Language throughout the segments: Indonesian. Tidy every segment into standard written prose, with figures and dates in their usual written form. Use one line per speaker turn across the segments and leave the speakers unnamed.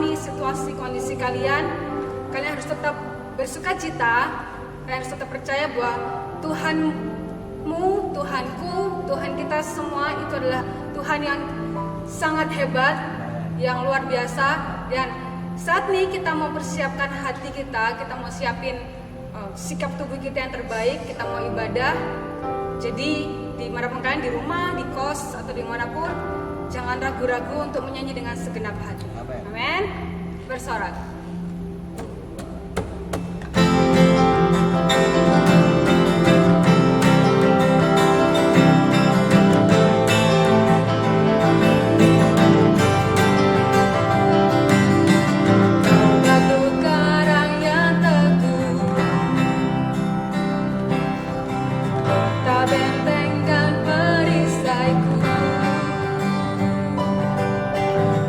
mengalami situasi kondisi kalian harus tetap bersuka cita. Kalian harus tetap percaya bahwa Tuhanmu, Tuhanku, Tuhan kita semua itu adalah Tuhan yang sangat hebat, yang luar biasa. Dan saat ini kita mau persiapkan hati kita mau siapin sikap tubuh kita yang terbaik, kita mau ibadah. Jadi dimanapun kalian, di rumah, di kos, atau dimanapun, jangan ragu-ragu untuk menyanyi dengan segenap hati. Amin. Bersorak.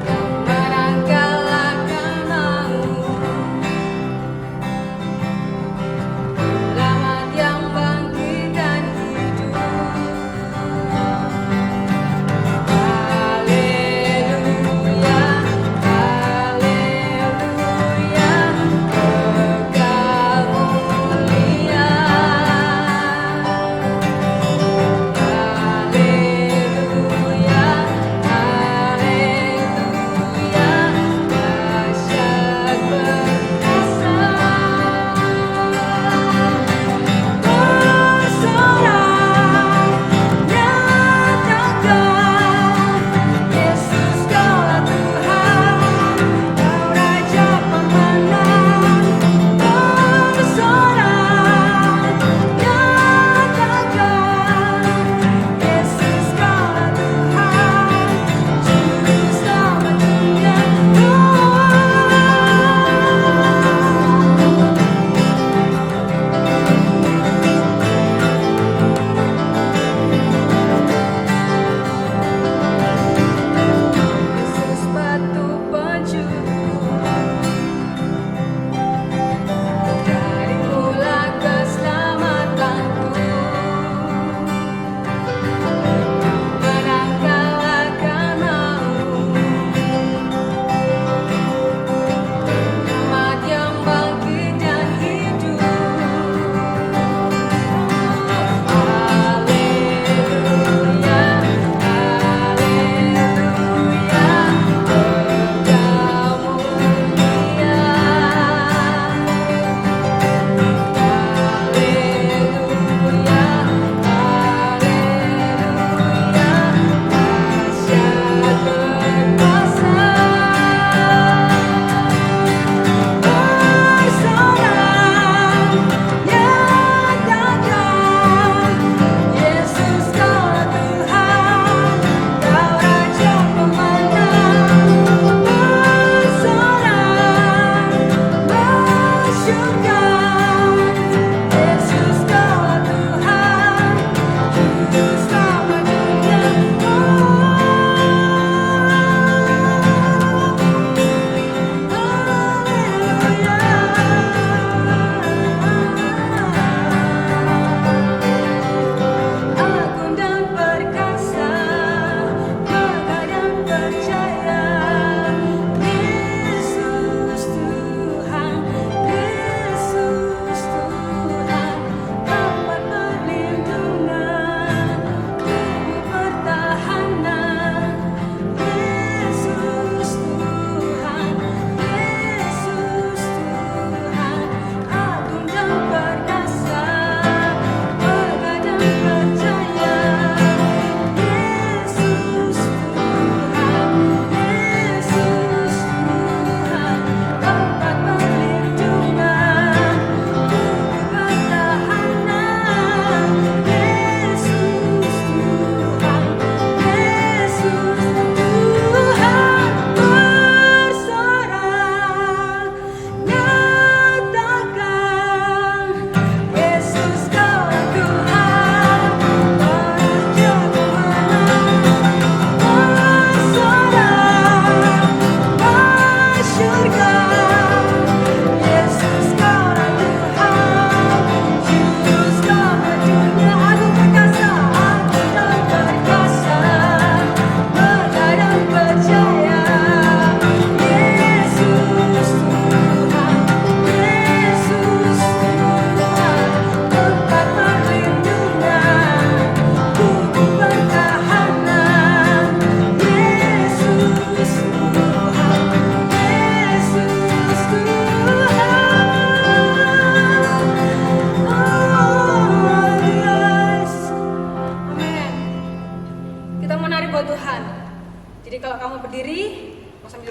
Kau menanggalkan mau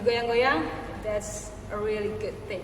bergoyang-goyang, that's a really good thing.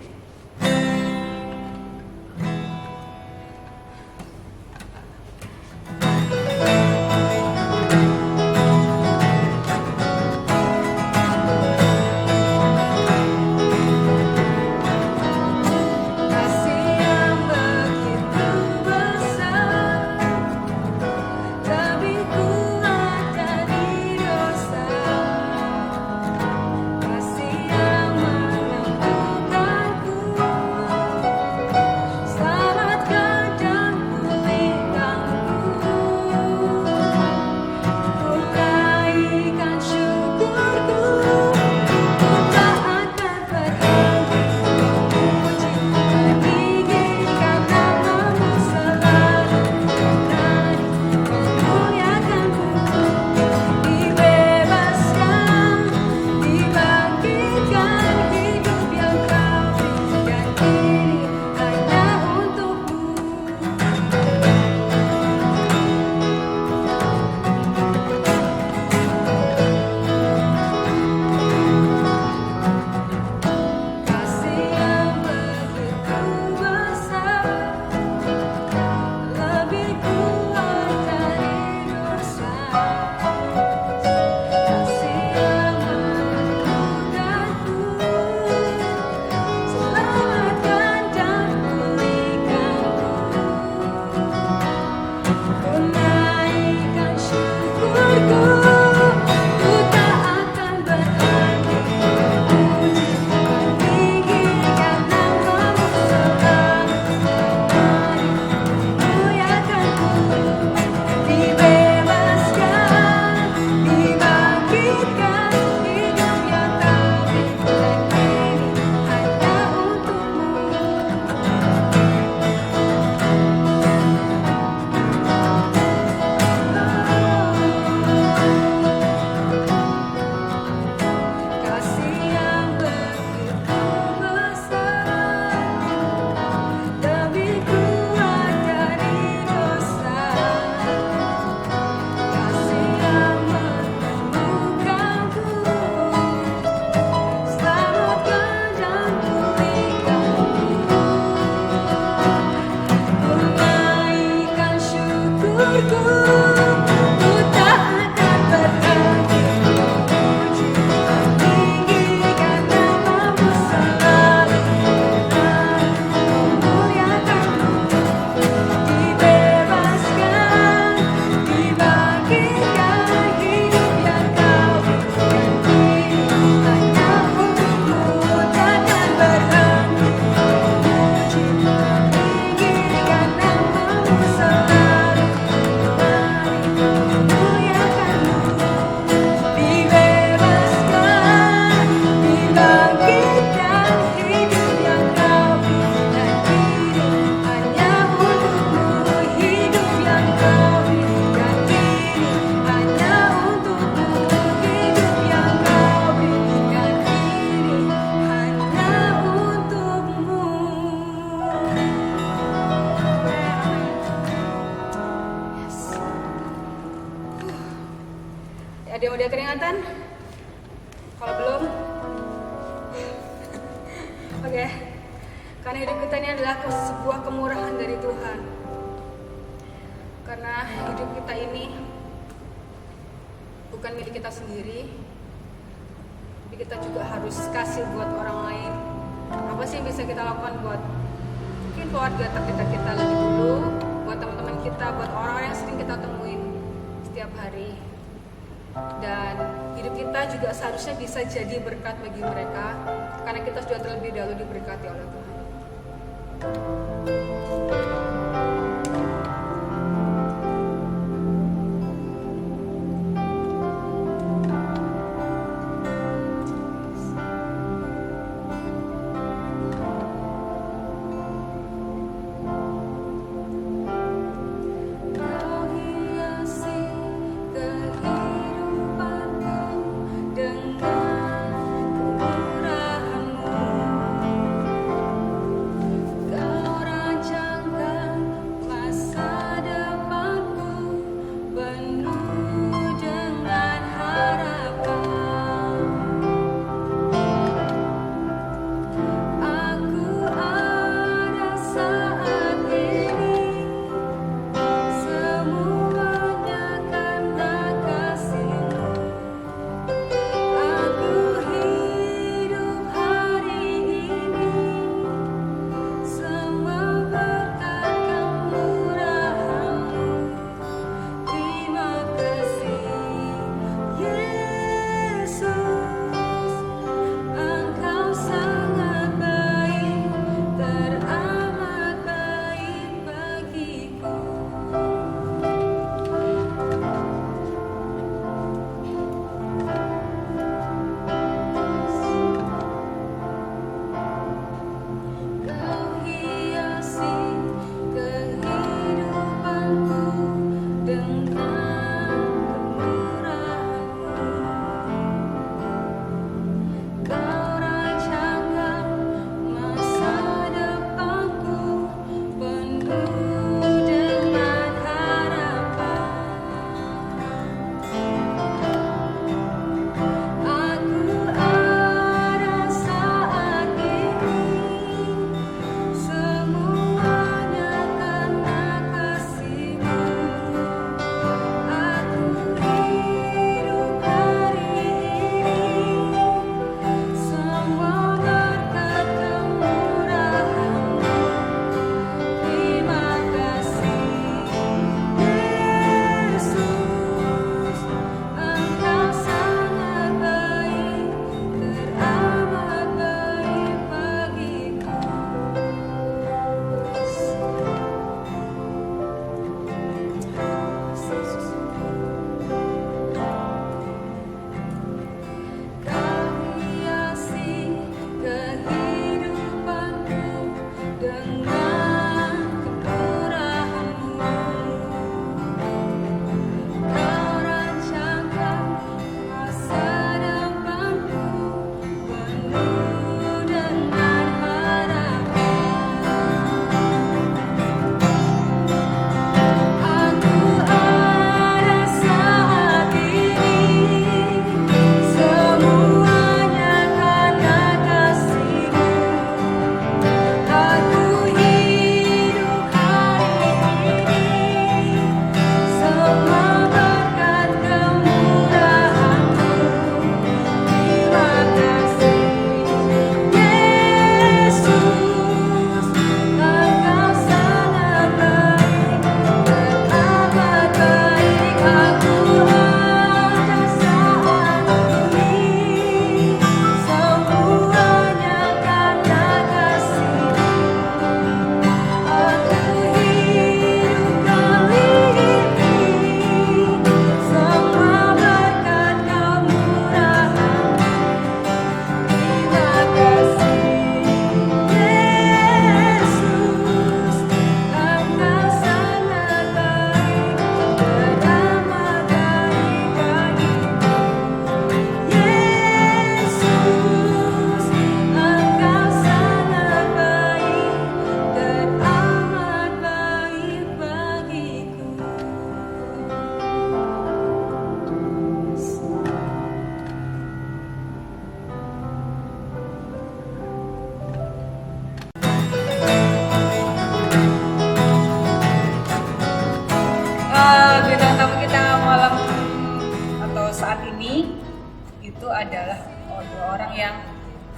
Ada yang udah keringatan? Kalau belum, oke. Karena hidup kita ini adalah sebuah kemurahan dari Tuhan. Karena hidup kita ini bukan milik kita sendiri, tapi kita juga harus kasih buat orang lain. Apa sih yang bisa kita lakukan buat mungkin keluarga terdekat kita lebih dulu, buat teman-teman kita, buat orang-orang yang sering kita temuin setiap hari. Dan hidup kita juga seharusnya bisa jadi berkat bagi mereka, karena kita sudah terlebih dahulu diberkati oleh Tuhan.
Kau rancangkan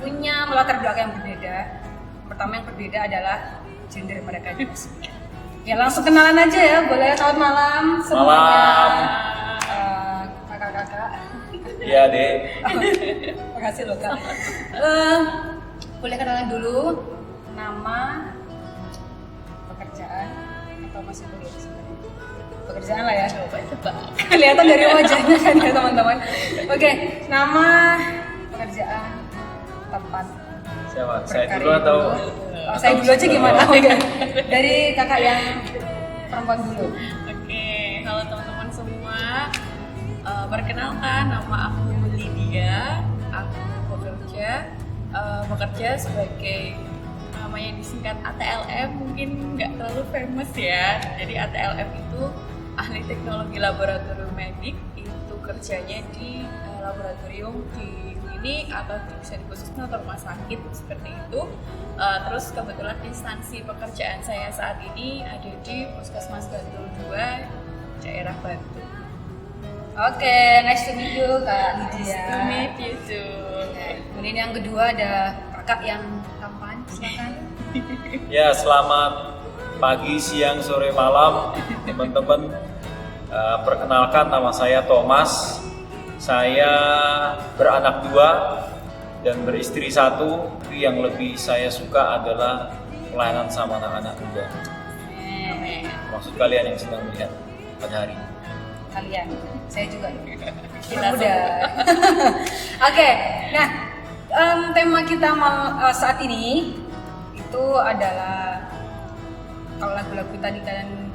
punya latar belakang yang berbeda. Pertama yang berbeda adalah gender mereka juga. Ya langsung kenalan aja ya, boleh. Selamat malam semuanya. Kakak-kakak.
Iya dek.
Makasih loh kak. Boleh kenalan dulu, nama, pekerjaan, atau masih kuliah sebenarnya? Pekerjaan lah ya.
Coba.
Kelihatan dari wajahnya kan ya teman-teman. Oke, nama, pekerjaan, tempat.
Siapa? Saya dulu atau?
Saya dulu aja gimana? Oke. Dari kakak yang perempuan dulu.
Oke, halo teman-teman semua. Perkenalkan, nama aku Lydia. Aku bekerja sebagai namanya disingkat ATLM, mungkin nggak terlalu famous ya. Jadi ATLM itu ahli teknologi laboratorium medik, itu kerjanya di laboratorium di klinik atau bisa di puskesmas atau rumah sakit seperti itu. Terus kebetulan instansi pekerjaan saya saat ini ada di Puskesmas Bantul 2 daerah Bantul.
Oke, nice to meet you Kak Lydia.
Nice to meet you too.
Kemudian yang kedua ada kakak yang tampan, silakan.
Ya, selamat pagi, siang, sore, malam teman-teman. Perkenalkan, nama saya Thomas. Saya beranak 2 dan beristri 1. Yang lebih saya suka adalah pelayanan sama anak-anak muda. Maksud kalian yang sedang melihat pada hari ini.
Kalian, saya juga
Kita
muda. Oke, nah tema kita saat ini itu adalah, kalau lagu-lagu tadi kalian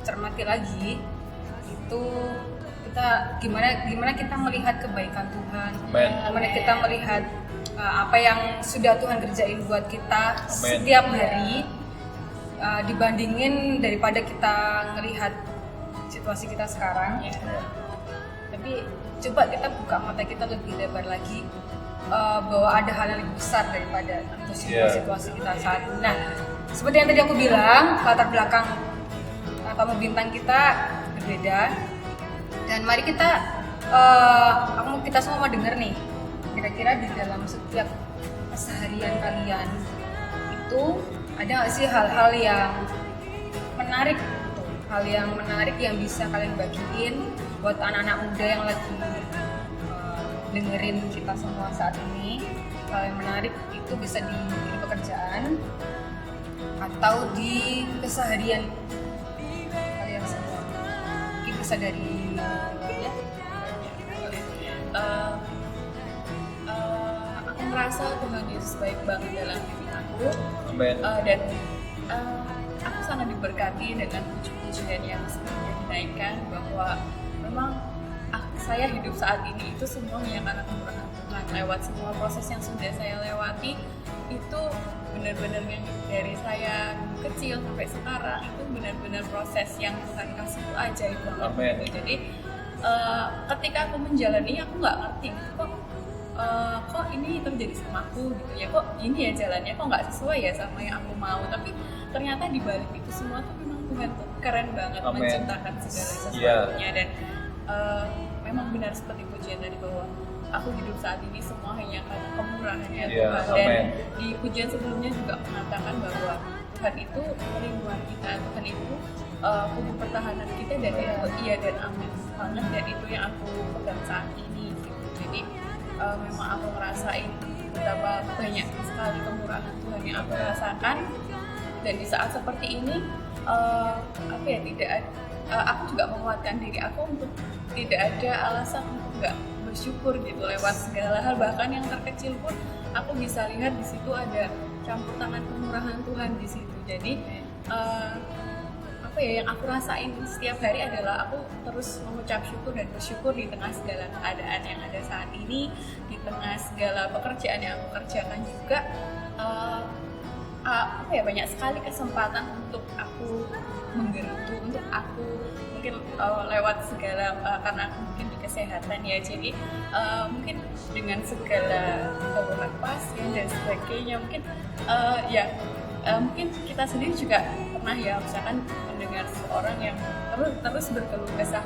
cermati lagi, itu kita gimana kita melihat kebaikan Tuhan, gimana kita melihat apa yang sudah Tuhan kerjain buat kita setiap hari, dibandingin daripada kita ngelihat situasi kita sekarang. Tapi coba kita buka mata kita lebih lebar lagi, bahwa ada hal yang lebih besar daripada situasi kita saat ini. Nah, seperti yang tadi aku bilang, latar belakang tamu bintang kita berbeda, dan mari kita semua mau denger nih, kira-kira di dalam setiap keseharian kalian itu ada nggak sih hal-hal yang menarik, yang bisa kalian bagiin buat anak-anak muda yang lagi dengerin kita semua saat ini. Hal yang menarik itu bisa di pekerjaan atau di keseharian kalian semua. Mungkin bisa dari
aku merasa Tuhan Yesus baik banget dalam hidup aku.
Amen.
Dan aku sangat diberkati dengan puji-pujian yang sebenarnya dinaikkan, bahwa memang saya hidup saat ini itu semuanya karena kemurahan Tuhan. Lewat semua proses yang sudah saya lewati, itu benar-benar yang dari saya kecil sampai sekarang itu benar-benar proses yang Tuhan kasih itu ajaib banget.
Amen.
Gitu. Jadi ketika aku menjalani, aku nggak ngerti kok ini terjadi sama aku gitu ya, kok ini ya jalannya kok nggak sesuai ya sama yang aku mau. Tapi ternyata di balik itu semua tuh memang Tuhan tuh keren banget. Amen. Menciptakan segala sesuatunya. Dan memang benar seperti pujian tadi, bahwa aku hidup saat ini semua hanya karena kemurahannya Tuhan. Dan di pujian sebelumnya juga mengatakan bahwa Tuhan itu perlindungan kita, Tuhan itu kubu pertahanan kita, dan itu iya dan amin banget, dan itu yang aku pegang saat ini gitu. Jadi memang aku ngerasain betapa banyak sekali kemurahan Tuhan yang aku rasakan. Dan di saat seperti ini aku juga menguatkan diri aku untuk tidak ada alasan untuk nggak bersyukur gitu lewat segala hal. Bahkan yang terkecil pun aku bisa lihat di situ ada campur tangan kemurahan Tuhan di situ. Jadi yang aku rasain setiap hari adalah aku terus mengucap syukur dan bersyukur di tengah segala keadaan yang ada saat ini, di tengah segala pekerjaan yang aku kerjakan juga. Banyak sekali kesempatan untuk aku menggerutu, untuk aku mungkin lewat segala karena aku mungkin di kesehatan ya, jadi mungkin dengan segala keluhan pasien dan sebagainya, mungkin mungkin kita sendiri juga pernah ya, misalkan mendengar seorang yang terus berkeluh kesah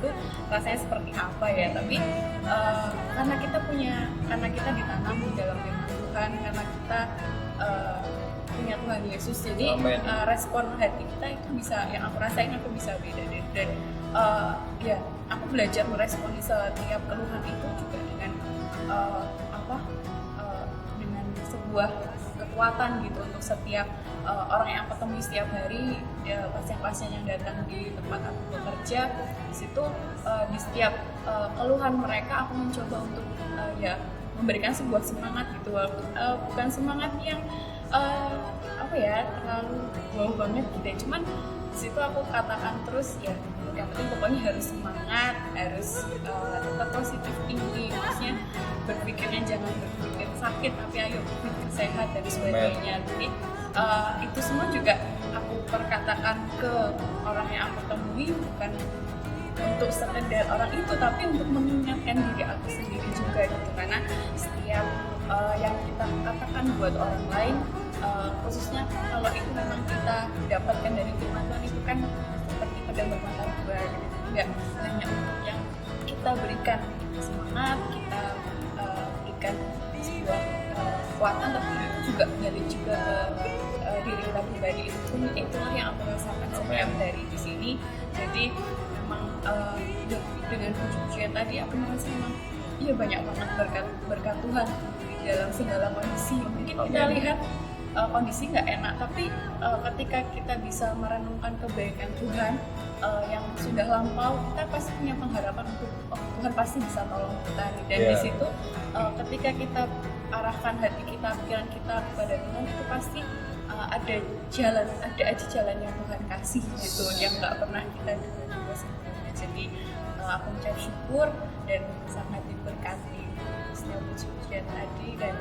tuh rasanya seperti apa ya. Tapi karena kita tenang di dalam firman Tuhan karena kita punya Tuhan Yesus. Jadi respon hati kita itu bisa, yang aku rasain aku bisa beda dan ya aku belajar meresponi setiap keluhan itu juga dengan dengan sebuah kekuatan gitu untuk setiap orang yang aku temui setiap hari, ya, pasien-pasien yang datang di tempat aku bekerja. Di situ di setiap keluhan mereka aku mencoba untuk ya memberikan sebuah semangat gitu, bukan semangat yang terlalu wow banget gitu ya. Cuman di situ aku katakan terus ya, yang penting pokoknya harus semangat, harus tetap positif tinggi, maksudnya berpikirnya jangan berpikir sakit tapi ayo berpikir sehat dan sebagainya. Jadi itu semua juga aku perkatakan ke orang yang aku temui, bukan untuk sekedar orang itu tapi untuk mengingatkan diri aku sendiri juga gitu, karena setiap yang kita katakan buat orang lain, khususnya kalau itu memang kita dapatkan dari firman Tuhan, itu kan seperti pedang bermata dua gitu. Nggak hanya untuk yang kita berikan semangat, kita berikan sebuah kekuatan, tapi itu juga balik juga ke diri kita pribadi. Itulah yang aku rasakan setiap dari di sini. Jadi memang dengan pujian tadi aku merasa memang iya banyak banget berkat Tuhan di dalam segala kondisi. Mungkin kita lihat kondisi nggak enak, tapi ketika kita bisa merenungkan kebaikan Tuhan yang sudah lampau, kita pasti punya pengharapan untuk Tuhan pasti bisa tolong kita. Dan di situ ketika kita arahkan hati kita, pikiran kita kepada Tuhan, itu pasti ada aja jalan yang Tuhan kasih gitu, yang nggak pernah kita duga sebelumnya. Jadi aku mengucap syukur dan sangat diberkati setiap pujian tadi, dan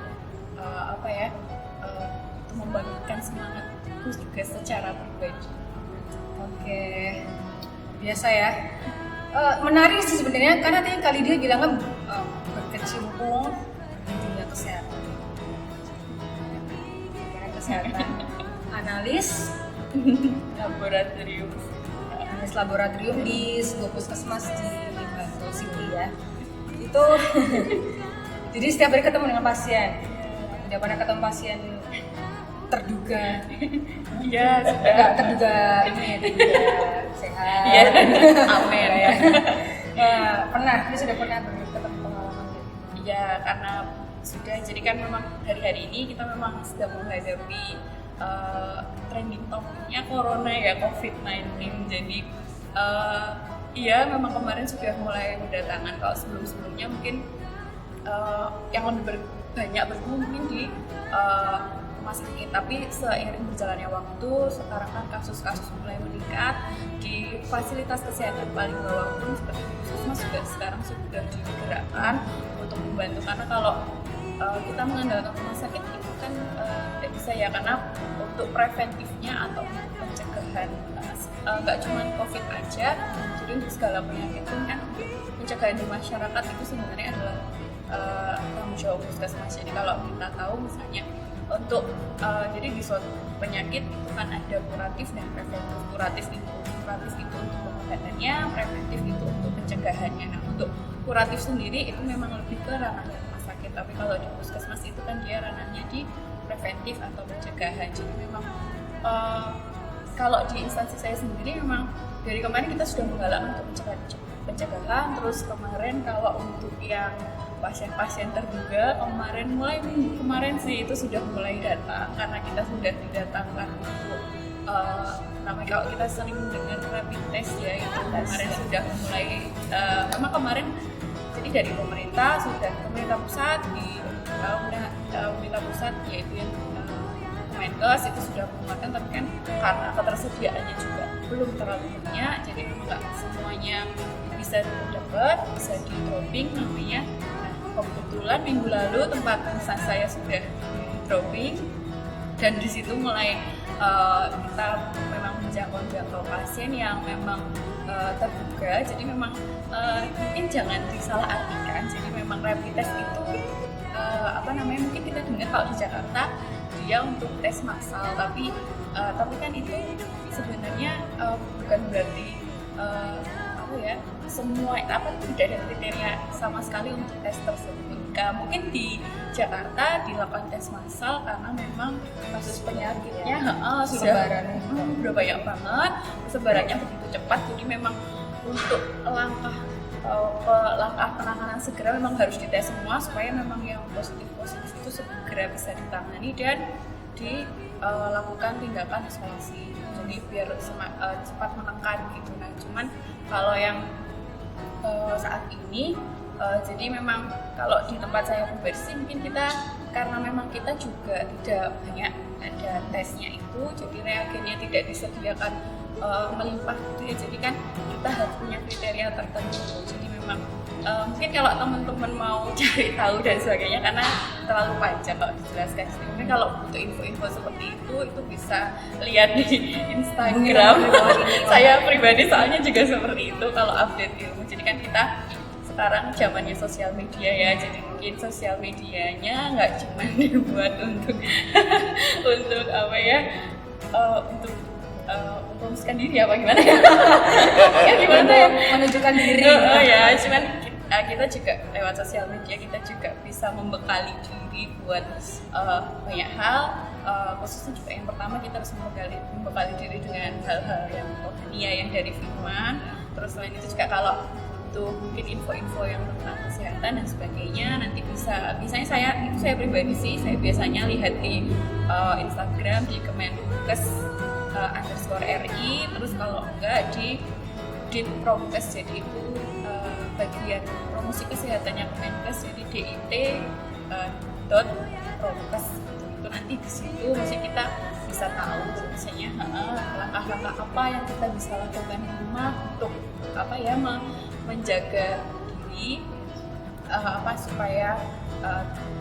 itu membangkitkan semangat aku juga secara pribadi.
Oke, biasa ya. Menarik sih sebenarnya, karena tadi kali dia bilangnya berkecimpung di dunia kesehatan. Analis laboratorium di sebuah puskesmas di Bantul City ya. Itu jadi setiap hari ketemu dengan pasien. Tidak pernah ketemu pasien terduga.
Iya,
nggak terduga sehat.
Iya, amin ya.
Dia sudah pernah ketemu pengalaman gitu.
Iya, karena sudah, jadi kan memang hari-hari ini kita memang sedang menghadapi trending topiknya corona ya, COVID-19. Jadi memang kemarin sudah mulai berdatangan. Kalau sebelum-sebelumnya mungkin yang lebih banyak bertemu mungkin di rumah sakit, tapi seiring berjalannya waktu sekarang kan kasus-kasus mulai meningkat di fasilitas kesehatan paling bawah pun seperti puskesmas juga sekarang sudah digerakkan untuk membantu, karena kalau kita mengandalkan rumah sakit itu kan tidak bisa ya, karena untuk preventifnya atau pencegahan nggak cuma COVID aja, jadi untuk segala penyakit pun kan pencegahan di masyarakat itu sebenarnya adalah tanggung jawab puskesmas. Jadi kalau kita tahu misalnya untuk jadi di suatu penyakit itu kan ada kuratif dan preventif. Kuratif itu untuk pengobatannya, preventif itu untuk pencegahannya. Nah, untuk kuratif sendiri itu memang lebih ke ranahnya rumah sakit, tapi kalau di puskesmas itu kan dia ranahnya di preventif atau pencegahan. Jadi memang kalau di instansi saya sendiri memang dari kemarin kita sudah menggalakkan untuk pencegahan. Terus kemarin kalau untuk yang pasien-pasien terduga, mulai minggu kemarin sih itu sudah mulai datang, karena kita sudah didatangkan untuk namanya, kalau kita sering mendengar rapid test ya, itu kemarin sudah mulai memang kemarin jadi dari pemerintah pusat pemerintah pusat yaitu yang Kemenkes itu sudah mengeluarkan, tapi kan karena ketersediaannya juga belum terlalu banyak, jadi nggak semuanya bisa dapat, bisa di dropping namanya. Kebetulan minggu lalu tempat instansi saya sudah dropping, dan di situ mulai kita memang menjangkau pasien yang memang terduga. Jadi memang mungkin jangan disalahartikan. Jadi memang rapid test itu mungkin kita dengar kalau di Jakarta dia untuk tes massal, tapi kan itu sebenarnya bukan berarti semua tidak ada kriteria sama sekali untuk tes tersebut. Mungkin di Jakarta dilakukan tes massal karena memang kasus penyakitnya sudah banyak banget, sebarannya begitu cepat, jadi memang untuk langkah penanganan segera memang harus dites semua supaya memang yang positif itu segera bisa ditangani dan dilakukan tindakan isolasi, jadi biar cepat menekan gitu. Nah cuman kalau yang saat ini jadi memang kalau di tempat saya pribadi sih mungkin kita karena memang kita juga tidak banyak ada tesnya itu, jadi reagennya tidak disediakan melimpah gitu ya, jadi kan kita harus punya kriteria tertentu. Jadi memang mungkin kalau teman-teman mau cari tahu dan sebagainya karena terlalu panjang kalau dijelaskan, jadi mungkin kalau butuh info-info seperti itu bisa lihat di Instagram saya pribadi, soalnya juga seperti itu kalau update ilmu. Jadi kan kita sekarang zamannya sosial media ya, jadi mungkin sosial medianya nggak cuma dibuat untuk untuk merumuskan diri apa gimana ya? Ya gimana ya?
Menunjukkan diri.
Ya, cuman kita juga lewat sosial media kita juga bisa membekali diri buat banyak hal. Khususnya juga yang pertama kita harus membekali diri dengan hal-hal yang rohania yang dari firman. Terus selain itu juga kalau butuh mungkin info-info yang tentang kesehatan dan sebagainya, nanti biasanya saya pribadi sih, saya biasanya lihat di Instagram di Kemenkes _RI, terus kalau enggak di Promkes, jadi itu bagian promosi kesehatannya Kemenkes, jadi dit.promkes itu nanti di situ masih kita bisa tahu misalnya langkah-langkah apa yang kita bisa lakukan di rumah untuk menjaga diri supaya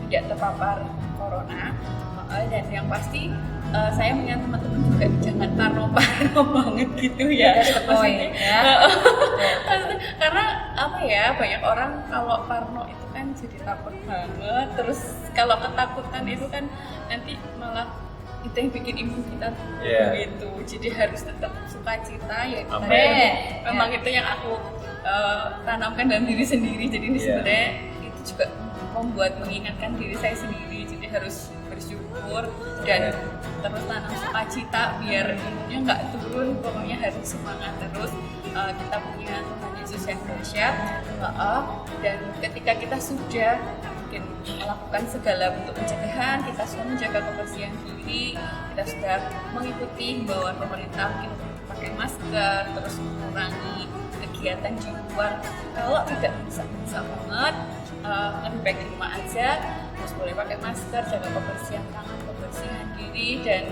tidak terpapar corona. Dan yang pasti saya mengingat teman-teman juga jangan parno banget gitu ya. Karena banyak orang kalau parno itu kan jadi takut banget. Terus kalau ketakutan itu kan nanti malah itu yang bikin imun kita begitu. Jadi harus tetap sukacita ya. Memang itu yang aku tanamkan dalam diri sendiri. Jadi ini sebenarnya itu juga membuat mengingatkan diri saya sendiri. Jadi harus bersyukur dan terus tanam sukacita biar imunnya nggak turun. Pokoknya harus semangat terus. Kita punya Tuhan Yesus yang dahsyat, dan ketika kita sudah mungkin melakukan segala bentuk pencegahan, kita sudah menjaga kebersihan diri, kita sudah mengikuti himbauan pemerintah mungkin pakai masker, terus mengurangi kegiatan di luar. Kalau tidak bisa banget, lebih baik di rumah aja, terus boleh pakai masker, jaga kebersihan tangan, kebersihan diri, dan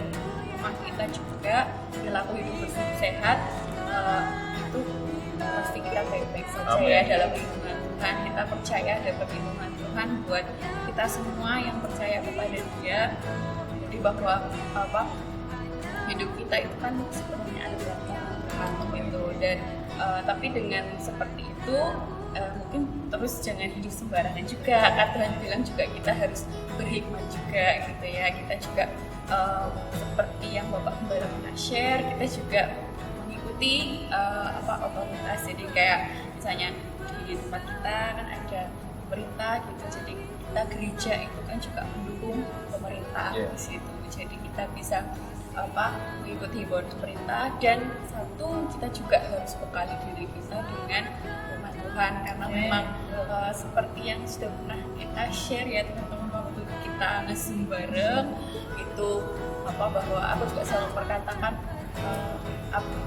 rumah kita juga perilaku hidup bersih sehat. Itu pasti kita baik-baik saja. Amin. Ya dalam lindungan Tuhan. Kita percaya ada perlindungan Tuhan buat kita semua yang percaya kepada Dia. Jadi bahwa hidup kita itu kan sebenarnya ada Tuhan gitu. Dan tapi dengan seperti itu mungkin terus jangan hidup sembarangan juga. Kan Tuhan bilang juga kita harus berhikmat juga gitu ya. Kita juga seperti yang Bapak Gembala pernah share, kita juga mengikuti otoritas. Jadi kayak misalnya di tempat kita kan ada pemerintah gitu, jadi kita gereja itu kan juga mendukung pemerintah di situ. Jadi kita bisa mengikuti himbauan pemerintah, dan satu kita juga harus bekali diri kita dengan firman Tuhan karena memang seperti yang sudah pernah kita share ya teman-teman waktu kita nge-zoom bareng itu bahwa aku juga selalu perkatakan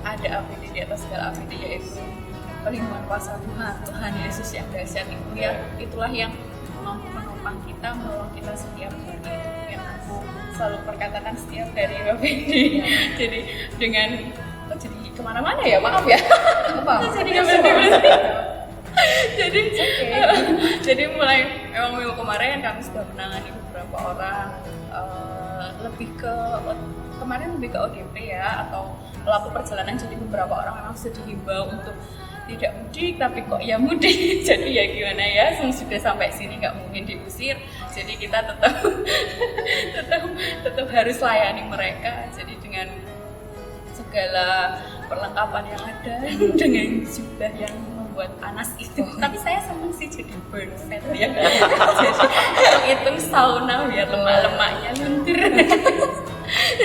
ada APD di atas segala APD, yaitu perlindungan kuasa Tuhan Yesus yang dahsyat itu ya, itulah yang mampu menopang kita, menolong kita setiap hari. Itu yang aku selalu perkatakan setiap dari APD. Jadi dengan jadi kemana-mana ya, maaf ya. Jadi jadi mulai memang minggu kemarin kami sudah menangani beberapa orang, kemarin lebih ke ODP ya, atau pelaku perjalanan. Jadi beberapa orang memang sudah dihimbau untuk tidak mudik, tapi kok ya mudik. Jadi ya gimana ya, sudah sampai sini nggak mungkin diusir. Jadi kita tetap harus layani mereka. Jadi dengan segala perlengkapan yang ada dengan jubah yang membuat panas itu. Tapi saya senang sih jadi burn fat ya. Jadi hitung sauna biar lemak-lemaknya luntur.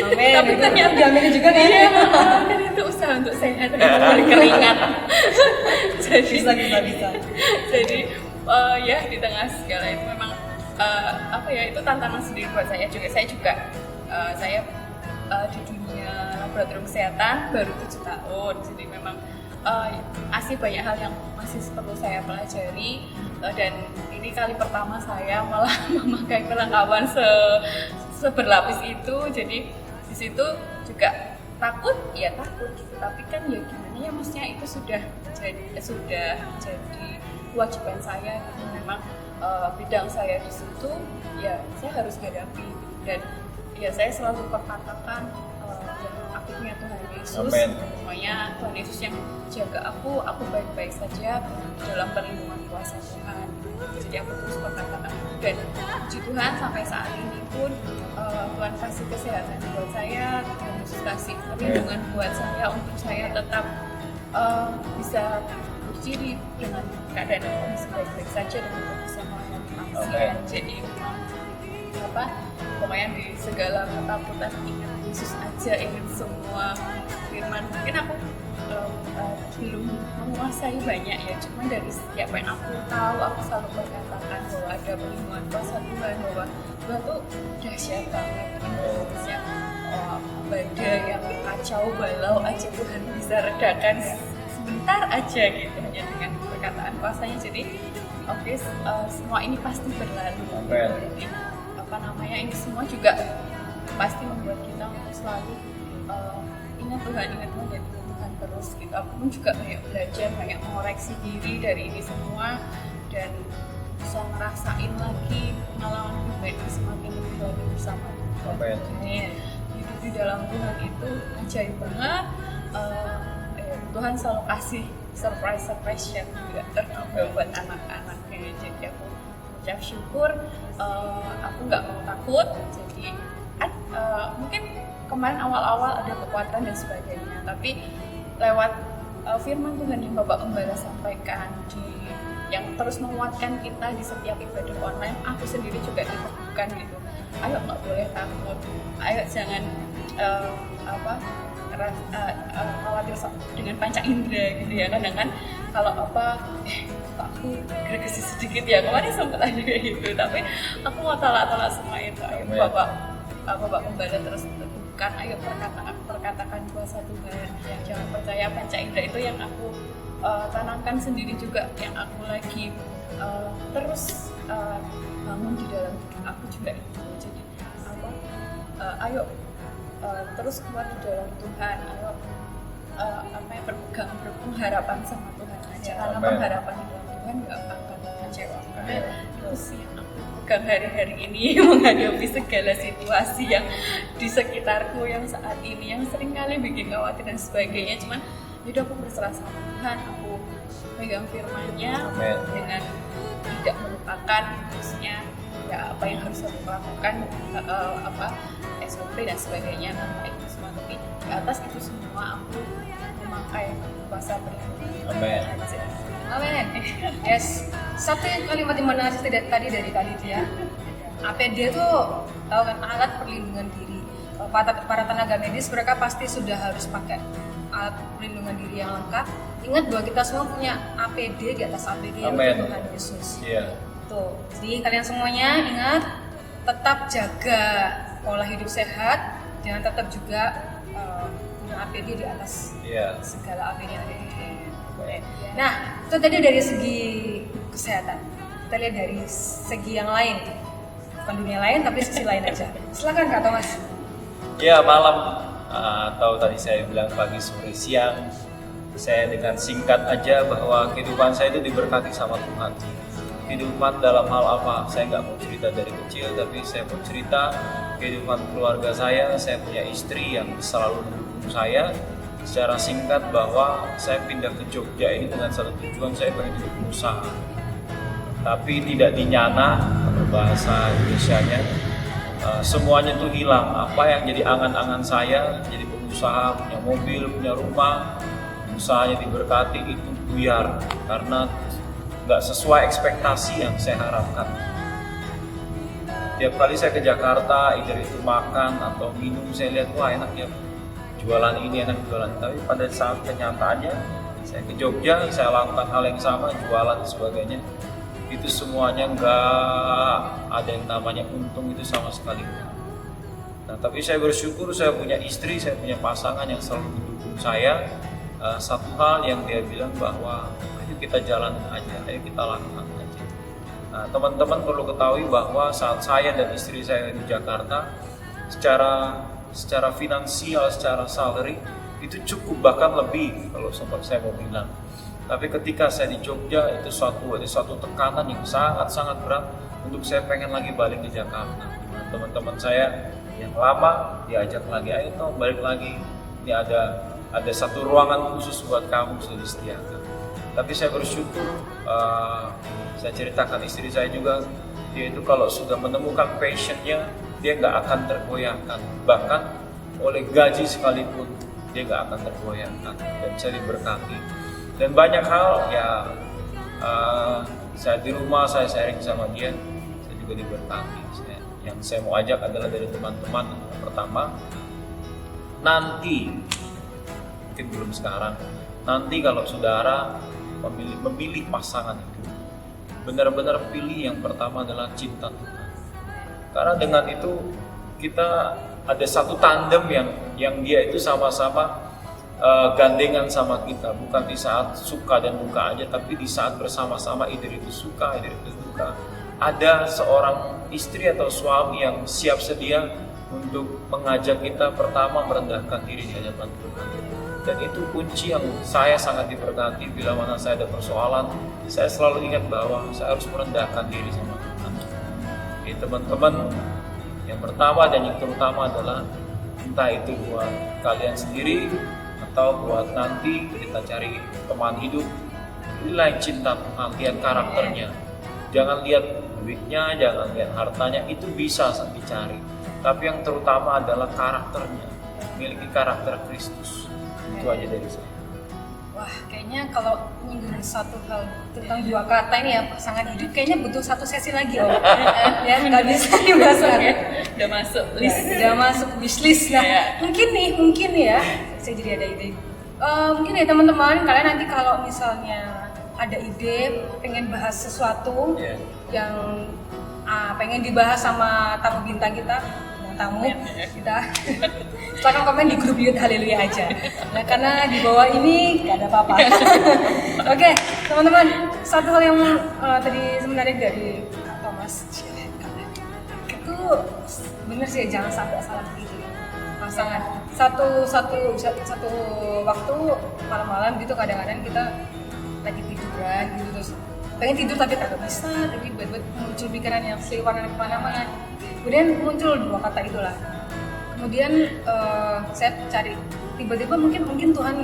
Amin.
Tapi ternyata
diaminin juga kan?
Iya, kan itu usaha untuk sehat berkeringat. Jadi
bisa.
Jadi ya di tengah segala itu memang apa ya, itu tantangan sendiri buat saya juga. Saya di dunia laboratorium kesehatan baru 7 tahun, jadi memang masih banyak hal yang masih perlu saya pelajari, dan ini kali pertama saya malah memakai perlengkapan seberlapis itu. Jadi di situ juga takut gitu, tapi kan ya gimana ya, maksudnya itu sudah jadi kewajiban saya gitu. Memang bidang saya di situ ya saya harus hadapi, dan ya saya selalu perkatakan aku punya Tuhan Yesus.
Amen.
Semuanya Tuhan Yesus yang jaga aku baik-baik saja dalam perlindungan kuasa Tuhan. Jadi aku terus perkatakan itu, dan puji Tuhan sampai saat ini pun Tuhan kasih kesehatan buat saya, Tuhan Yesus kasih perlindungan buat saya untuk saya tetap bisa berdiri dengan keadaan kondisi baik-baik saja dan untuk bisa melayani manusia. Jadi pokoknya di segala ketakutan ingat Yesus aja, ingat semua firman. Mungkin aku belum menguasai banyak ya, cuma dari setiap yang aku tahu aku selalu berkatakan bahwa ada perlindungan kuasa Tuhan, bahwa Tuhan tuh dahsyat banget Indonesia. Badai yang kacau balau aja Tuhan bisa redakan sebentar aja gitu, hanya dengan perkataan kuasanya. Jadi semua ini pasti berlalu. Jadi ini semua juga pasti membuat kita untuk selalu ingat Tuhan dan Tuhan terus gitu. Aku pun juga banyak belajar, banyak mengoreksi diri dari ini semua, dan bisa ngerasain lagi pengalaman pribadi semakin lagi bersama Tuhan. Jadi hidup di dalam Tuhan itu ajaib banget. Tuhan selalu kasih surprise yang juga ternyata buat anak-anaknya. Jadi aku ucap syukur, aku nggak mau takut. Jadi mungkin kemarin awal-awal ada kekuatan dan sebagainya, tapi lewat firman Tuhan yang Bapak Gembala sampaikan yang terus menguatkan kita di setiap ibadah online, aku sendiri juga diteguhkan gitu. Ayo, nggak boleh takut, ayo jangan khawatir dengan panca indera gitu ya. Kadang kan kalau aku gregesi sedikit ya, kemarin sempat aja kayak gitu, tapi aku mau tolak semua itu. Ayo Bapak Gembala terus teguhkan, ayo perkatakan kuasa Tuhan, jangan percaya panca indera. Itu yang aku tanamkan sendiri juga, yang aku lagi terus bangun di dalam diri aku juga itu. Jadi ayo terus kuat di dalam Tuhan, ayo berpegang berpengharapan sama Tuhan aja, karena pengharapan di dalam Tuhan gak akan mengecewakan. Terus yang aku pegang hari-hari ini menghadapi segala situasi yang di sekitarku yang saat ini yang seringkali bikin khawatir dan sebagainya, cuman yaudah aku berserah sama Tuhan, aku pegang firman-Nya dengan tidak melupakan terusnya ya apa yang harus aku lakukan, SOP dan sebagainya, tanpa itu semua. Tapi di atas itu semua aku memakai kuasa perlindungan aja.
Amin. Yes. Satu kalimat yang menarik tadi dari dia. APD itu tahu kan, alat perlindungan diri. Para tenaga medis mereka pasti sudah harus pakai alat perlindungan diri yang lengkap. Ingat bahwa kita semua punya APD, di atas APD yang Tuhan Yesus. Tuh. Jadi kalian semuanya ingat, tetap jaga pola hidup sehat, jangan tetap juga punya APD di atas segala APD yang ada di dunia. Nah, itu tadi dari segi kesehatan. Kita lihat dari segi yang lain, bukan dunia lain tapi sisi lain aja. Silakan Kak Thomas.
Ya, malam atau tadi saya bilang pagi, sore, siang, saya dengan singkat aja bahwa kehidupan saya itu diberkati sama Tuhan. Kehidupan dalam hal apa? Saya nggak mau cerita dari kecil, tapi saya mau cerita kehidupan keluarga saya. Saya punya istri yang selalu mendukung saya. Secara singkat bahwa saya pindah ke Jogja ini dengan satu tujuan, saya pengen hidup usaha. Tapi tidak dinyana, bahasa Indonesianya, semuanya tuh hilang. Apa yang jadi angan-angan saya, jadi pengusaha, punya mobil, punya rumah, usahanya diberkati, itu buyar karena nggak sesuai ekspektasi yang saya harapkan. Tiap kali saya ke Jakarta, either itu makan atau minum, saya lihat wah enak ya jualan ini, enak jualan. Tapi pada saat kenyataannya, saya ke Jogja, saya lakukan hal yang sama, jualan dan sebagainya. Itu semuanya nggak ada yang namanya untung, itu sama sekali. Nah, tapi saya bersyukur saya punya istri, saya punya pasangan yang selalu mendukung saya. Satu hal yang dia bilang bahwa ayo kita jalan aja, ayo kita lakukan aja. Nah, teman-teman perlu ketahui bahwa saat saya dan istri saya di Jakarta, secara finansial, secara salary itu cukup, bahkan lebih kalau sempat saya mau bilang. Tapi ketika saya di Jogja itu suatu tekanan yang sangat berat untuk saya pengen lagi balik ke Jakarta. Teman-teman saya yang lama diajak lagi, ayo Tom balik lagi. Ini ada satu ruangan khusus buat kamu sudah disediakan. Tapi saya bersyukur, saya ceritakan istri saya juga, dia itu kalau sudah menemukan passionnya, dia nggak akan tergoyahkan. Bahkan oleh gaji sekalipun dia nggak akan tergoyahkan, dan saya diberkati. Dan banyak hal ya, saya di rumah saya sharing sama dia, saya juga diberkati. Yang saya mau ajak adalah dari teman-teman. Pertama, nanti mungkin belum sekarang, nanti kalau saudara memilih pasangan itu, benar-benar pilih yang pertama adalah cinta Tuhan. Karena dengan itu kita ada satu tandem yang dia itu sama-sama gandengan sama kita, bukan di saat suka dan duka aja, tapi di saat bersama-sama, either itu suka, either itu duka. Ada seorang istri atau suami yang siap sedia untuk mengajak kita pertama merendahkan diri di hadapan Tuhan. Dan itu kunci yang saya sangat diberkati. Bila mana saya ada persoalan, saya selalu ingat bahwa saya harus merendahkan diri sama Tuhan. Jadi teman-teman, yang pertama dan yang terutama adalah entah itu buat kalian sendiri atau buat nanti kita cari teman hidup, nilai cinta Tuhan, lihat karakternya. Jangan lihat duitnya, jangan lihat hartanya, itu bisa dicari. Tapi yang terutama adalah karakternya, memiliki karakter Kristus. Itu aja dari saya.
Wah, kayaknya kalau nyinggung satu hal tentang dua kata ini ya, pasangan hidup, kayaknya butuh satu sesi lagi loh. Ya, nggak bisa dibahas lagi.
Udah masuk list.
Udah masuk wishlist lah. Mungkin nih ya, saya jadi ada ide. Mungkin ya teman-teman, kalian nanti kalau misalnya ada ide, pengen bahas sesuatu yang pengen dibahas sama tamu bintang kita, kita silakan komen di grup Youth Haleluya aja. Nah, karena di bawah ini gak ada apa-apa. Oke, teman-teman, satu hal yang tadi sebenarnya dari Kak Thomas itu bener sih, jangan sampai salah gitu ya. Pasangan satu waktu malam-malam gitu, kadang-kadang kita lagi tiduran gitu, terus pengen tidur tapi tak bisa, tapi buat muncul pikiran yang seliwaran kemana-mana. Kemudian muncul dua kata itulah. Kemudian saya cari, tiba-tiba mungkin Tuhan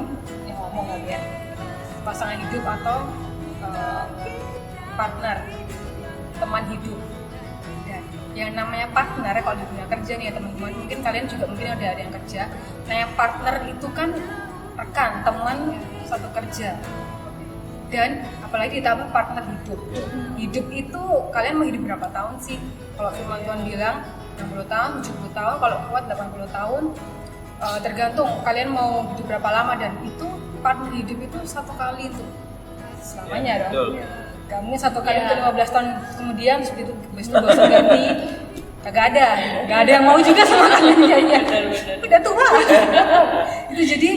yang ngomong kali ya, pasangan hidup atau partner, teman hidup. Dan yang namanya partner kalau di dunia kerja nih ya teman-teman, mungkin kalian juga mungkin ada yang kerja. Nah, yang partner itu kan rekan, teman satu kerja. Dan apalagi ditambah partner hidup. Hidup itu kalian mau hidup berapa tahun sih? Kalau firman Tuhan bilang 60 tahun, 70 tahun, kalau kuat 80 tahun. Tergantung kalian mau hidup berapa lama, dan itu partner hidup itu satu kali itu selamanya dong. Gak mungkin satu kali itu 15 tahun kemudian begitu bosan ganti. Gak ada yang mau juga sama kalian kayaknya. Udah tua. Itu jadi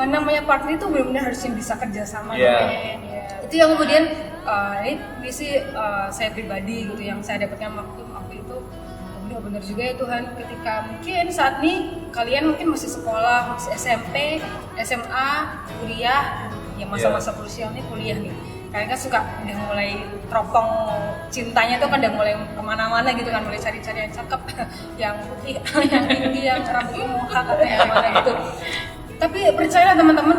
namanya partner itu benar-benar harus yang bisa kerja sama. Itu yang kemudian ini sih saya pribadi gitu yang saya dapatkan waktu itu. Benar juga ya Tuhan, ketika mungkin saat ini kalian mungkin masih sekolah, masih SMP, SMA, kuliah, ya masa-masa krusial nih kuliah nih. Kalian kan suka udah mulai teropong cintanya tuh kan udah mulai kemana-mana gitu kan, mulai cari-cari yang cakep, yang putih, yang tinggi, yang rambutnya mohak atau yang mana gitu. Tapi percayalah teman-teman,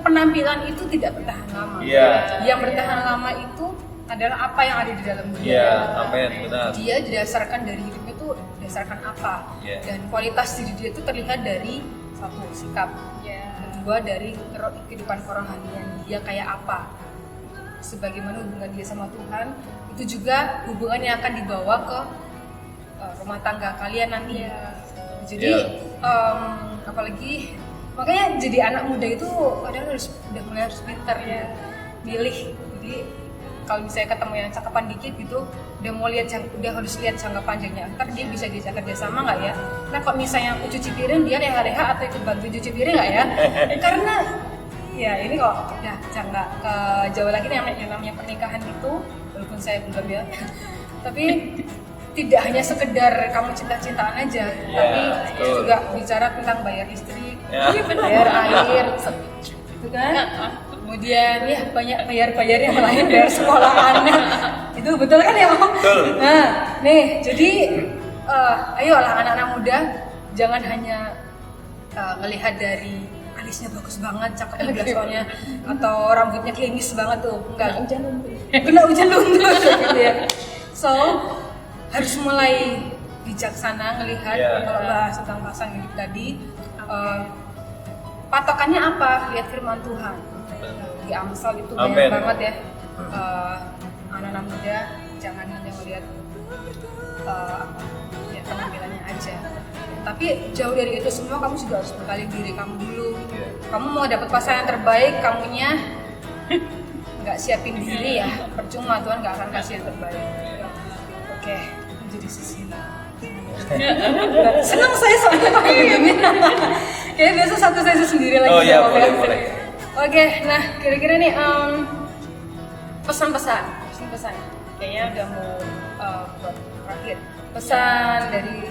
penampilan itu tidak bertahan lama. Yang bertahan lama itu adalah apa yang ada di dalam dia.
Amin, benar.
Dia didasarkan dari hidupnya tuh itu berdasarkan apa.
Yeah.
Dan kualitas diri dia itu terlihat dari satu sikap, kedua dari kehidupan kerohanian dia kayak apa, sebagaimana hubungan dia sama Tuhan, itu juga hubungan yang akan dibawa ke rumah tangga kalian nanti. Jadi apalagi makanya jadi anak muda itu kadang udah mulai harus pintar ya, milih. Jadi kalau misalnya ketemu yang cakapan dikit gitu, udah harus lihat jangka panjangnya. Ntar dia bisa diajak kerja sama nggak ya? Nah kalau misalnya aku cuci piring, dia leha-leha atau ikut bantu cuci piring nggak ya? Karena ya ini kok ya jangan ke jauh lagi yang namanya pernikahan itu, walaupun saya belum ya. Tapi tidak hanya sekedar kamu cinta-cintaan aja, tapi juga bicara tentang bayar listrik, bayar air, gitu kan? Kemudian ya banyak bayar yang lain, bayar sekolah anak, itu betul kan ya Om?
Betul.
Nah, nih jadi ayolah anak-anak muda, jangan hanya melihat dari alisnya bagus banget, cakep soalnya, atau rambutnya klimis banget tuh, enggak. Kena hujan luntur, gitu ya. So harus mulai bijaksana ngelihat kalau bahas tentang pasangan hidup tadi, patokannya apa? Lihat firman Tuhan. Di Amsal itu banyak banget ya, anak-anak muda jangan hanya melihat ya penampilannya aja, tapi jauh dari itu semua kamu juga harus bekali diri kamu dulu. Kamu mau dapat pasangan terbaik, kamunya nggak siapin diri ya percuma, Tuhan nggak akan kasih yang terbaik. Oke, jadi sisi senang saya soalnya pakai begini. Kayak biasa satu saya sendiri lagi.
Oh iya, boleh.
Oke, nah kira-kira nih pesan-pesan. Kayaknya udah mau buat terakhir. Pesan dari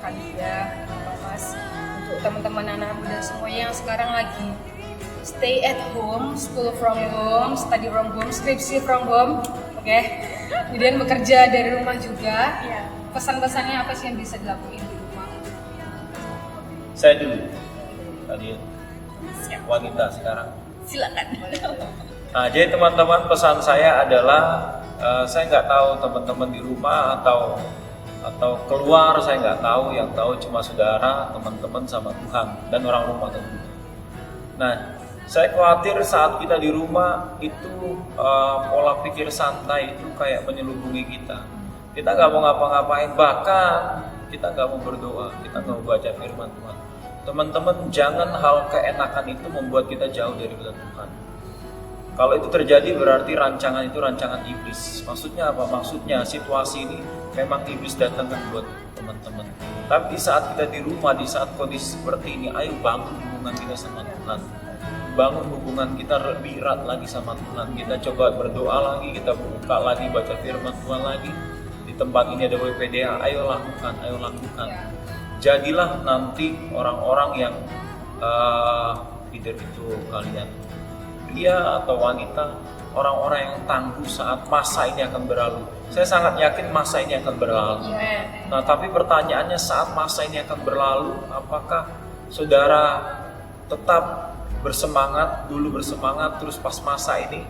Kalidia, Mas, untuk teman-teman anak muda semua yang sekarang lagi stay at home, school from home, study from home, skripsi from home, oke? Kemudian bekerja dari rumah juga. Pesan-pesannya apa sih yang bisa dilakuin di rumah?
Saya dulu, tadi wanita sekarang.
Silakan.
Nah, jadi teman-teman, pesan saya adalah saya nggak tahu teman-teman di rumah atau keluar, saya nggak tahu. Yang tahu cuma saudara, teman-teman sama Tuhan dan orang rumah tentu. Nah, saya khawatir saat kita di rumah itu pola pikir santai itu kayak menyelubungi kita. Kita nggak mau ngapa-ngapain, bahkan kita nggak mau berdoa, kita nggak mau baca firman Tuhan. Teman-teman, jangan hal keenakan itu membuat kita jauh dari Tuhan. Kalau itu terjadi berarti rancangan itu rancangan iblis. Maksudnya apa? Maksudnya situasi ini memang iblis datangkan buat teman-teman. Tapi saat kita di rumah, di saat kondisi seperti ini, ayo bangun hubungan kita sama Tuhan. Bangun hubungan kita lebih erat lagi sama Tuhan. Kita coba berdoa lagi, kita buka lagi, baca firman Tuhan lagi. Di tempat ini ada WPDA, ayo lakukan. Jadilah nanti orang-orang yang leader itu kalian, pria atau wanita, orang-orang yang tangguh saat masa ini akan berlalu. Saya sangat yakin masa ini akan berlalu. Nah, tapi pertanyaannya saat masa ini akan berlalu, apakah saudara tetap bersemangat, terus pas masa ini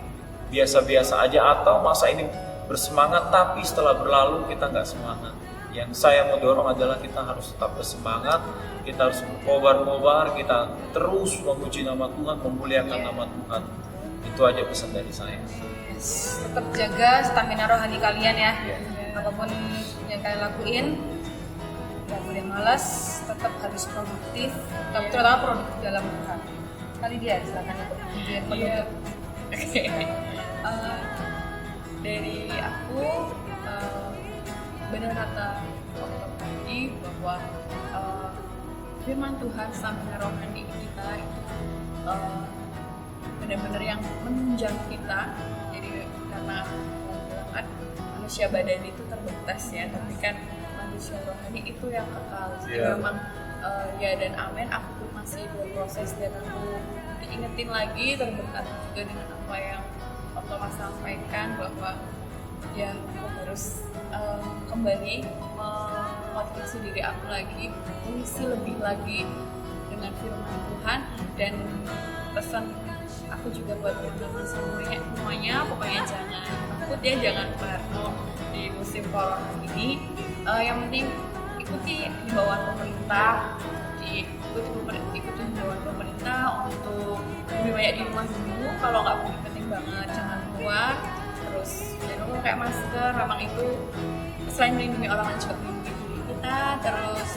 biasa-biasa aja, atau masa ini bersemangat tapi setelah berlalu kita nggak semangat? Yang saya mau dorong adalah kita harus tetap bersemangat, kita harus berkobar-kobar, kita terus memuji nama Tuhan, memuliakan nama Tuhan. Itu aja pesan dari saya.
Tetap jaga stamina rohani kalian ya. Apapun yang kalian lakuin, nggak boleh malas, tetap harus produktif, terutama produktif dalam Tuhan. Kali dia silakan untuk penutup.
Dari aku, benar kata Dr. tadi bahwa firman Tuhan stamina rohani kita itu benar-benar yang menunjang kita. Jadi karena kan manusia badan itu terbatas ya, tapi kan manusia rohani itu yang kekal. Jadi memang ya dan amin, aku pun masih berproses dan aku diingetin lagi, terberat juga dengan apa yang Thomas sampaikan bahwa ya aku harus kembali memotivasi diri aku lagi, mengisi lebih lagi dengan firman Tuhan. Dan pesan aku juga buat teman-teman semuanya pokoknya jangan takut ya, jangan parno, di musim corona ini, yang penting ikuti himbauan pemerintah, ikuti himbauan pemerintah untuk lebih banyak di rumah dulu. Kalau nggak penting banget jangan keluar. Terus jangan lupa pakai masker. Memang itu selain melindungi orang lain juga melindungi diri kita. Terus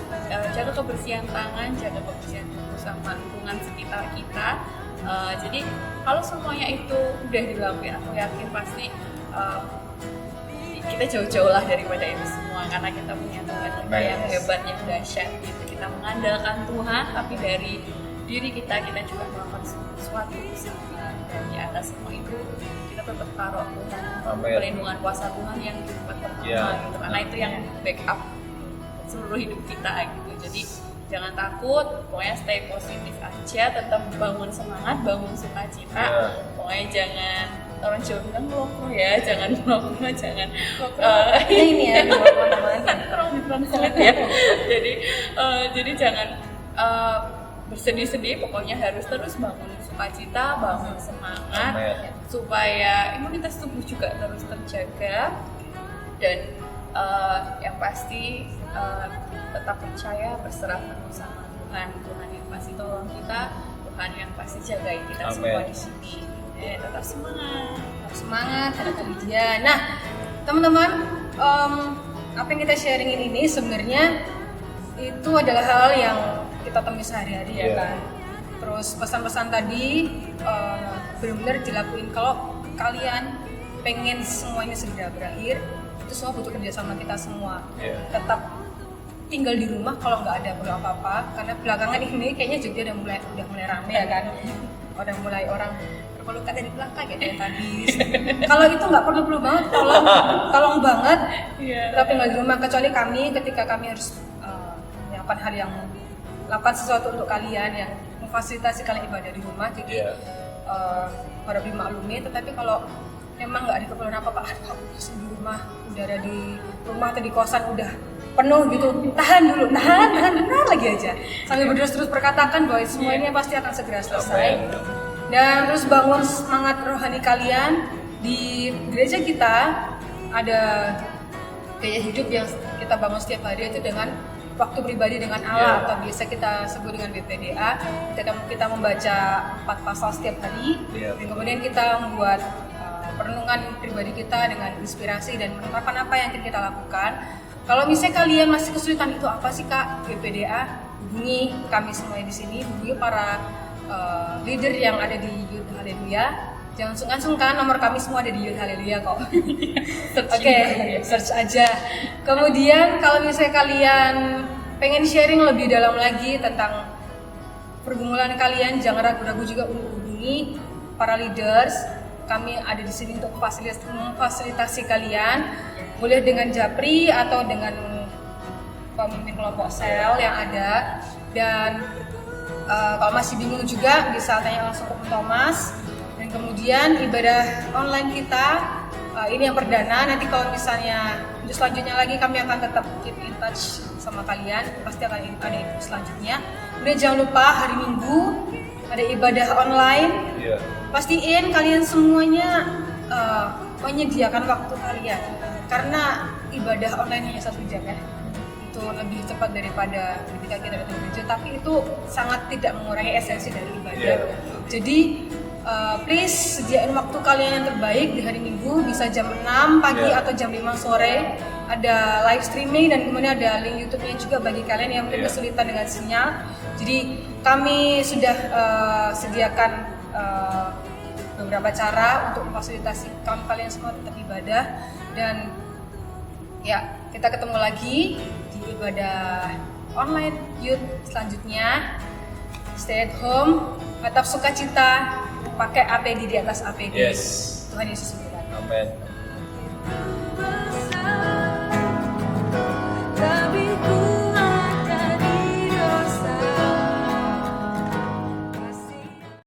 jaga kebersihan tangan, jaga kebersihan tubuh sama lingkungan sekitar kita. Jadi kalau semuanya itu udah dilakuin, aku yakin pasti kita jauh-jauh lah daripada itu semua, karena kita punya Tuhan kita yang hebat, yang dahsyat gitu. Kita mengandalkan Tuhan, tapi dari diri kita juga melakukan sesuatu usaha. Dan di atas semua itu kita tetap taruh Tuhan, perlindungan kuasa Tuhan yang di tempat pertama gitu, karena itu yang backup seluruh hidup kita gitu. Jadi jangan takut, pokoknya stay positif aja, tetap bangun semangat, bangun sukacita. Pokoknya jangan, orang Jawa bilang ngelokro ya, jangan ngelokro, jangan
ini ya
terus ditranslate ya. Jadi jangan bersedih-sedih, pokoknya harus terus bangun sukacita, bangun semangat. Supaya imunitas tubuh juga terus terjaga. Dan yang pasti tetap percaya, berserah penuh sama Tuhan. Tuhan yang pasti tolong kita, Tuhan yang pasti jagain kita semua di sini. Tetap semangat,
ada Lydia. Nah, teman-teman, apa yang kita sharingin ini sebenarnya itu adalah hal yang kita temui sehari-hari ya kan. Terus pesan-pesan tadi benar-benar dilakuin. Kalau kalian pengen semua ini segera berakhir, itu semua butuh kerjasama kita semua. Tetap tinggal di rumah kalau nggak ada perlu apa-apa, karena belakangan ini kayaknya Jogja udah mulai rame ya kan. Udah mulai orang berpelukan dari belakang ya kayak tadi. Kalau itu nggak perlu banget, tolong banget. Tetap tinggal di rumah, kecuali kami ketika kami harus melakukan hal yang lakukan sesuatu untuk kalian yang memfasilitasi kalian ibadah di rumah. Jadi harap dimaklumi. Tetapi kalau memang nggak ada keperluan apa-apa, di rumah, udara di rumah atau di kosan udah penuh gitu, tahan lagi aja sambil terus perkatakan bahwa semua ini pasti akan segera selesai. Dan terus bangun semangat rohani kalian. Di gereja kita ada gaya hidup yang kita bangun setiap hari, itu dengan waktu pribadi dengan Allah, atau biasa kita sebut dengan BPDA. Kita membaca 4 pasal setiap hari, dan kemudian kita membuat perenungan pribadi kita dengan inspirasi dan menerapkan apa yang kita lakukan. Kalau misalnya kalian masih kesulitan itu apa sih Kak, BPDA, hubungi kami semua di sini, hubungi para leader yang ada di Youth Haleluya. Jangan sungkan-sungkan, nomor kami semua ada di Youth Haleluya kok. Oke, search aja. Kemudian kalau misalnya kalian pengen sharing lebih dalam lagi tentang pergumulan kalian, jangan ragu-ragu juga untuk hubungi para leaders. Kami ada di sini untuk memfasilitasi kalian, boleh dengan Japri atau dengan pemimpin kelompok sel yang ada. Dan kalau masih bingung juga bisa tanya langsung ke Thomas. Dan kemudian ibadah online kita ini yang perdana. Nanti kalau misalnya untuk selanjutnya lagi kami akan tetap keep in touch sama kalian, pasti akan ada itu selanjutnya. Kemudian jangan lupa hari Minggu ada ibadah online. Pastiin kalian semuanya menyediakan waktu kalian, karena ibadah online hanya 1 jam ya. Itu lebih cepat daripada ketika kita datang ke gereja, tapi itu sangat tidak mengurangi esensi dari ibadah. Jadi please sediain waktu kalian yang terbaik di hari Minggu, bisa jam 6 pagi atau jam 5 sore. Ada live streaming dan kemudian ada link YouTube-nya juga bagi kalian yang mungkin kesulitan dengan sinyal. Jadi kami sudah sediakan beberapa cara untuk memfasilitasi kalian semua tetap ibadah. Dan ya, kita ketemu lagi di ibadah online youth selanjutnya. Stay at home, tetap sukacita, pakai APD di atas APD. Tuhan Yesus memberkati.
Amin.